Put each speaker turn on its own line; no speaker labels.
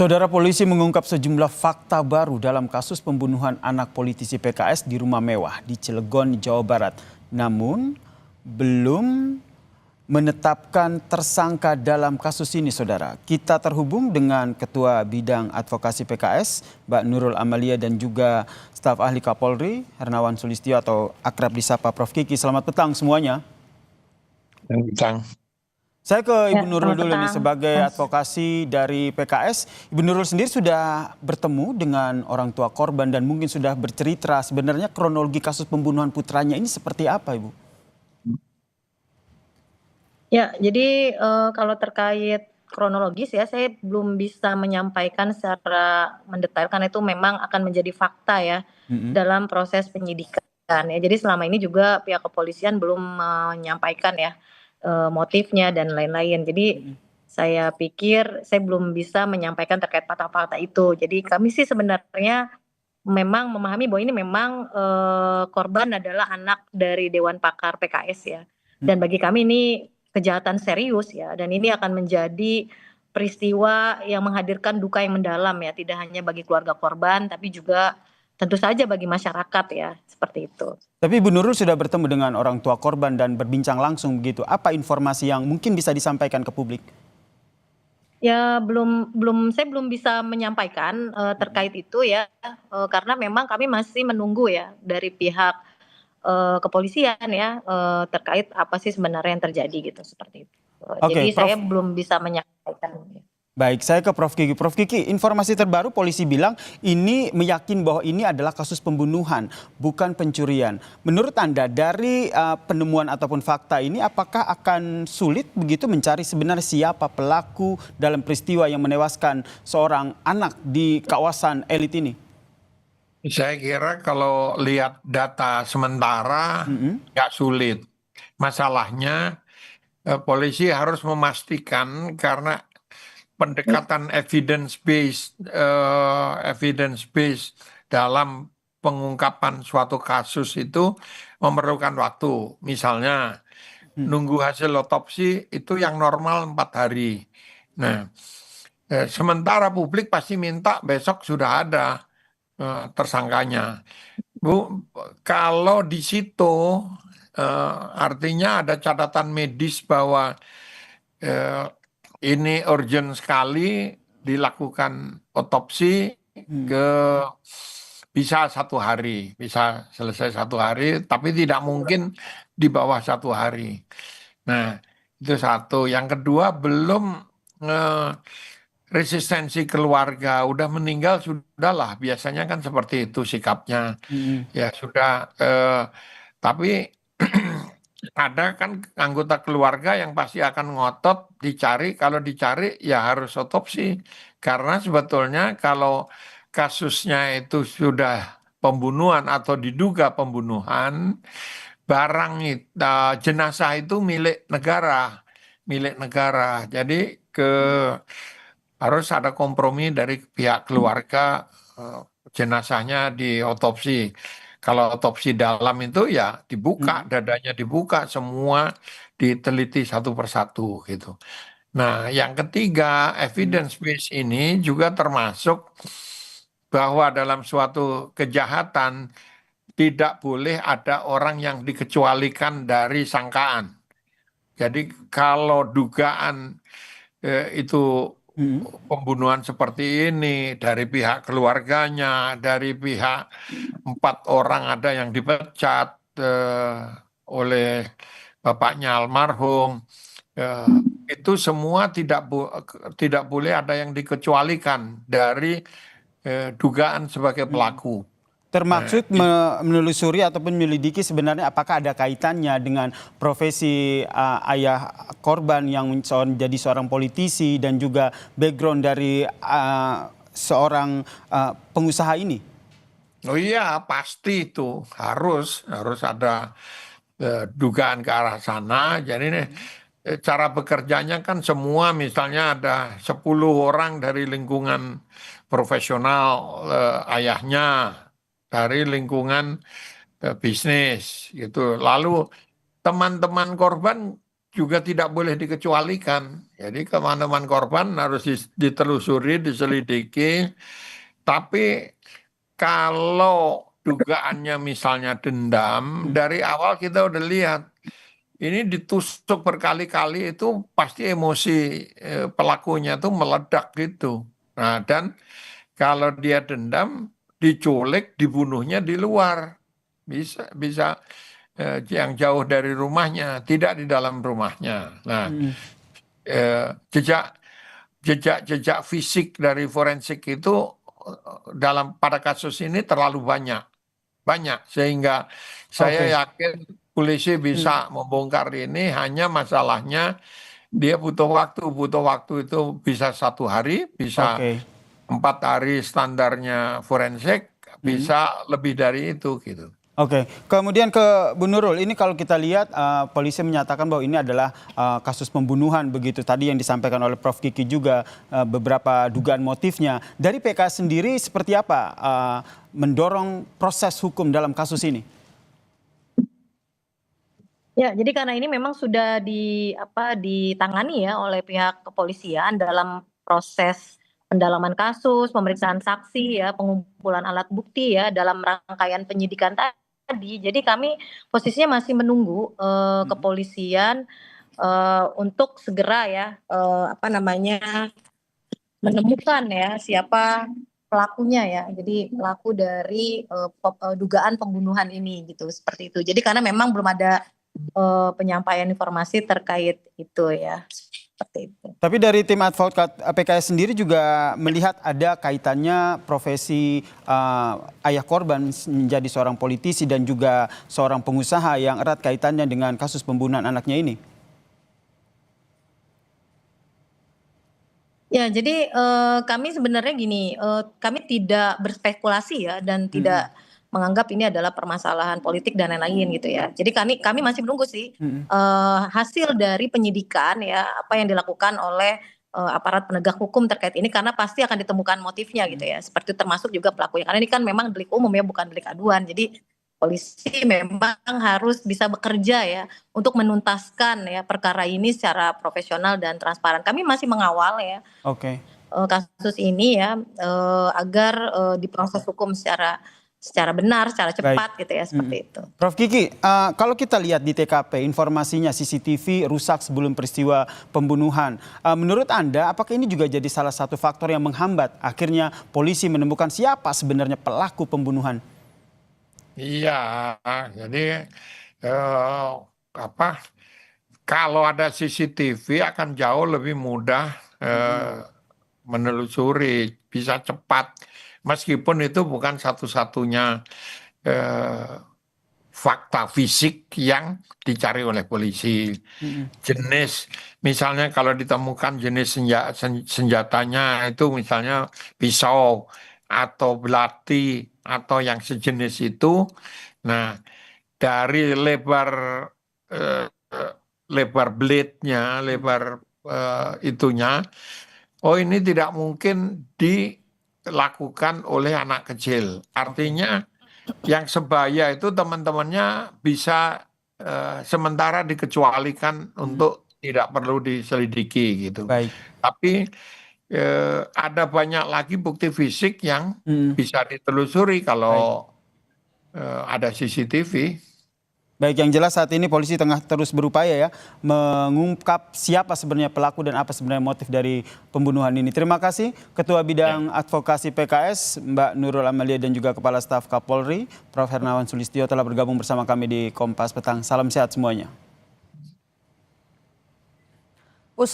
Saudara, polisi mengungkap sejumlah fakta baru dalam kasus pembunuhan anak politisi PKS di rumah mewah di Cilegon, Jawa Barat. Namun, belum menetapkan tersangka dalam kasus ini, saudara. Kita terhubung dengan Ketua Bidang Advokasi PKS, Mbak Nurul Amalia, dan juga staf ahli Kapolri, Hernawan Sulistyo atau akrab disapa Prof. Kiki. Selamat petang semuanya.
Tentang
Saya ke Ibu Nurul dulu nih
petang,
sebagai
Mas.
advokasi dari PKS. Ibu Nurul sendiri sudah bertemu dengan orang tua korban dan mungkin sudah bercerita sebenarnya kronologi kasus pembunuhan putranya ini seperti apa, Ibu?
Ya, jadi kalau terkait kronologis ya, saya belum bisa menyampaikan secara mendetail karena itu memang akan menjadi fakta ya dalam proses penyidikan ya. Jadi selama ini juga pihak kepolisian belum menyampaikan ya motifnya dan lain-lain. Jadi saya pikir saya belum bisa menyampaikan terkait fakta-fakta itu. Jadi kami sih sebenarnya memang memahami bahwa ini memang korban adalah anak dari Dewan Pakar PKS ya. Dan bagi kami ini kejahatan serius ya, dan ini akan menjadi peristiwa yang menghadirkan duka yang mendalam ya, tidak hanya bagi keluarga korban tapi juga tentu saja bagi masyarakat ya, seperti itu.
Tapi Ibu Nurul sudah bertemu dengan orang tua korban dan berbincang langsung begitu. Apa informasi yang mungkin bisa disampaikan ke publik?
Ya saya belum bisa menyampaikan terkait itu ya, karena memang kami masih menunggu ya dari pihak kepolisian ya terkait apa sih sebenarnya yang terjadi gitu, seperti itu.
Oke,
Jadi
Prof.
saya belum bisa menyampaikan.
Baik, saya ke Prof. Kiki. Prof. Kiki, informasi terbaru polisi bilang ini meyakin bahwa ini adalah kasus pembunuhan, bukan pencurian. Menurut Anda, dari penemuan ataupun fakta ini, apakah akan sulit begitu mencari sebenarnya siapa pelaku dalam peristiwa yang menewaskan seorang anak di kawasan elit ini?
saya kira kalau lihat data sementara nggak sulit. Masalahnya polisi harus memastikan karena pendekatan evidence based dalam pengungkapan suatu kasus itu memerlukan waktu. Misalnya nunggu hasil otopsi itu yang normal 4 hari. Nah, sementara publik pasti minta besok sudah ada tersangkanya. Bu, kalau di situ artinya ada catatan medis bahwa ini urgent sekali dilakukan otopsi ke bisa 1 hari, bisa selesai 1 hari, tapi tidak mungkin di bawah 1 hari. Nah, itu satu. Yang kedua belum resistensi keluarga, udah meninggal sudahlah, biasanya kan seperti itu sikapnya. Ya sudah, tapi ada kan anggota keluarga yang pasti akan ngotot dicari, kalau dicari ya harus otopsi. Karena sebetulnya kalau kasusnya itu sudah pembunuhan atau diduga pembunuhan, barang jenazah itu milik negara, milik negara. Jadi harus ada kompromi dari pihak keluarga, jenazahnya diotopsi. Kalau otopsi dalam itu ya dibuka, dadanya dibuka, semua diteliti satu persatu gitu. Nah, yang ketiga, evidence based ini juga termasuk bahwa dalam suatu kejahatan tidak boleh ada orang yang dikecualikan dari sangkaan. Jadi kalau dugaan itu pembunuhan seperti ini dari pihak keluarganya, dari pihak 4 orang ada yang dipecat oleh bapaknya almarhum, itu semua tidak boleh ada yang dikecualikan dari dugaan sebagai pelaku.
Termaksud menelusuri ataupun menyelidiki sebenarnya apakah ada kaitannya dengan profesi ayah korban yang jadi seorang politisi dan juga background dari seorang pengusaha ini?
Oh iya, pasti itu harus ada dugaan ke arah sana. Jadi nih, cara bekerjanya kan semua, misalnya ada 10 orang dari lingkungan profesional, ayahnya dari lingkungan bisnis gitu. Lalu teman-teman korban juga tidak boleh dikecualikan. Jadi teman-teman korban harus ditelusuri, diselidiki. Tapi kalau dugaannya misalnya dendam, dari awal kita udah lihat ini ditusuk berkali-kali itu pasti emosi pelakunya tuh meledak gitu. Nah, dan kalau dia dendam, diculik, dibunuhnya di luar. Bisa yang jauh dari rumahnya, tidak di dalam rumahnya. Nah, jejak jejak fisik dari forensik itu pada kasus ini terlalu banyak sehingga saya
Oke.
yakin polisi bisa membongkar ini, hanya masalahnya dia butuh waktu itu bisa 1 hari, bisa
Oke.
4 hari standarnya forensik, bisa lebih dari itu gitu.
Oke, kemudian ke Bu Nurul, ini kalau kita lihat polisi menyatakan bahwa ini adalah kasus pembunuhan begitu. Tadi yang disampaikan oleh Prof. Kiki juga beberapa dugaan motifnya. Dari PKS sendiri seperti apa mendorong proses hukum dalam kasus ini?
Ya, jadi karena ini memang sudah ditangani ya oleh pihak kepolisian dalam proses pendalaman kasus, pemeriksaan saksi ya, pengumpulan alat bukti ya dalam rangkaian penyidikan tadi. Jadi kami posisinya masih menunggu kepolisian untuk segera ya menemukan ya siapa pelakunya ya. Jadi pelaku dari dugaan pembunuhan ini gitu, seperti itu. Jadi karena memang belum ada penyampaian informasi terkait itu ya, seperti itu.
Tapi dari tim advokat PKS sendiri juga melihat ada kaitannya profesi ayah korban menjadi seorang politisi dan juga seorang pengusaha yang erat kaitannya dengan kasus pembunuhan anaknya ini.
Ya, jadi kami sebenarnya gini, kami tidak berspekulasi ya dan tidak menganggap ini adalah permasalahan politik dan lain-lain gitu ya. Jadi kami masih menunggu sih hasil dari penyidikan ya, apa yang dilakukan oleh aparat penegak hukum terkait ini, karena pasti akan ditemukan motifnya gitu ya. Seperti termasuk juga pelakunya, karena ini kan memang delik umum ya, bukan delik aduan. Jadi polisi memang harus bisa bekerja ya untuk menuntaskan ya perkara ini secara profesional dan transparan. Kami masih mengawal ya
Oke.
kasus ini ya agar diproses hukum secara benar, secara cepat gitu ya, seperti itu.
Prof. Kiki, kalau kita lihat di TKP informasinya CCTV rusak sebelum peristiwa pembunuhan. Menurut Anda, apakah ini juga jadi salah satu faktor yang menghambat akhirnya polisi menemukan siapa sebenarnya pelaku pembunuhan?
Iya, jadi kalau ada CCTV akan jauh lebih mudah menelusuri, bisa cepat. Meskipun itu bukan satu-satunya fakta fisik yang dicari oleh polisi. Jenis, misalnya kalau ditemukan jenis senjatanya itu misalnya pisau atau belati atau yang sejenis itu. Nah, dari lebar blade-nya, lebar itunya, oh ini tidak mungkin dilakukan oleh anak kecil. Artinya yang sebaya itu teman-temannya bisa sementara dikecualikan untuk tidak perlu diselidiki gitu.
Baik.
Tapi ada banyak lagi bukti fisik yang bisa ditelusuri kalau ada CCTV.
Baik, yang jelas saat ini polisi tengah terus berupaya ya mengungkap siapa sebenarnya pelaku dan apa sebenarnya motif dari pembunuhan ini. Terima kasih Ketua Bidang Advokasi PKS Mbak Nurul Amalia dan juga Kepala Staf Kapolri Prof. Hernawan Sulistyo telah bergabung bersama kami di Kompas Petang. Salam sehat semuanya.